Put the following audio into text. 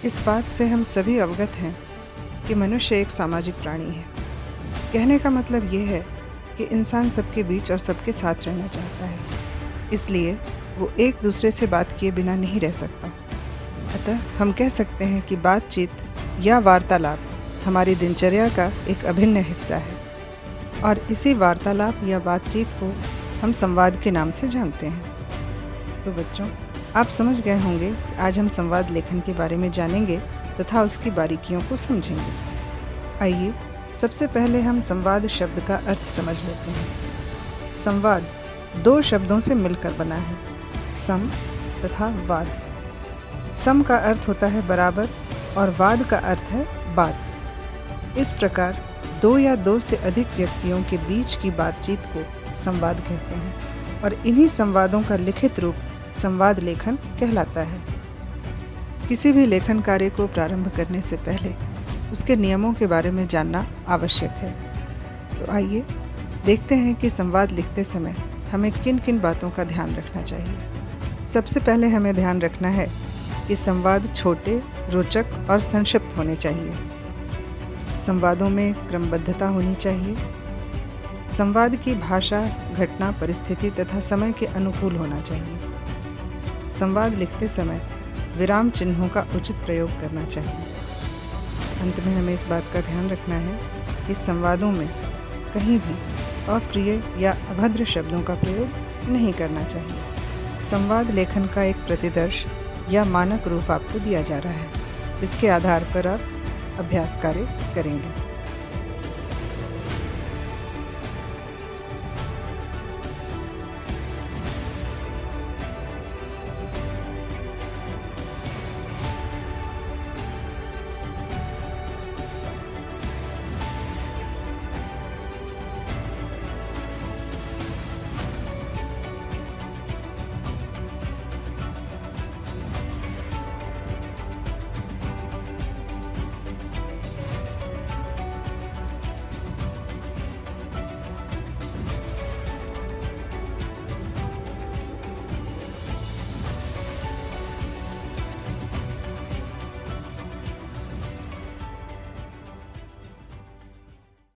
इस बात से हम सभी अवगत हैं कि मनुष्य एक सामाजिक प्राणी है। कहने का मतलब ये है कि इंसान सबके बीच और सबके साथ रहना चाहता है, इसलिए वो एक दूसरे से बात किए बिना नहीं रह सकता। अतः हम कह सकते हैं कि बातचीत या वार्तालाप हमारी दिनचर्या का एक अभिन्न हिस्सा है और इसी वार्तालाप या बातचीत को हम संवाद के नाम से जानते हैं। तो बच्चों, आप समझ गए होंगे कि आज हम संवाद लेखन के बारे में जानेंगे तथा उसकी बारीकियों को समझेंगे। आइए सबसे पहले हम संवाद शब्द का अर्थ समझ लेते हैं। संवाद दो शब्दों से मिलकर बना है, सम तथा वाद। सम का अर्थ होता है बराबर और वाद का अर्थ है बात। इस प्रकार दो या दो से अधिक व्यक्तियों के बीच की बातचीत को संवाद कहते हैं और इन्हीं संवादों का लिखित रूप संवाद लेखन कहलाता है। किसी भी लेखन कार्य को प्रारंभ करने से पहले उसके नियमों के बारे में जानना आवश्यक है। तो आइए देखते हैं कि संवाद लिखते समय हमें किन किन बातों का ध्यान रखना चाहिए। सबसे पहले हमें ध्यान रखना है कि संवाद छोटे, रोचक और संक्षिप्त होने चाहिए। संवादों में क्रमबद्धता होनी चाहिए। संवाद की भाषा घटना, परिस्थिति तथा समय के अनुकूल होना चाहिए। संवाद लिखते समय विराम चिन्हों का उचित प्रयोग करना चाहिए। अंत में हमें इस बात का ध्यान रखना है कि संवादों में कहीं भी अप्रिय या अभद्र शब्दों का प्रयोग नहीं करना चाहिए। संवाद लेखन का एक प्रतिदर्श या मानक रूप आपको दिया जा रहा है। इसके आधार पर आप अभ्यास कार्य करेंगे।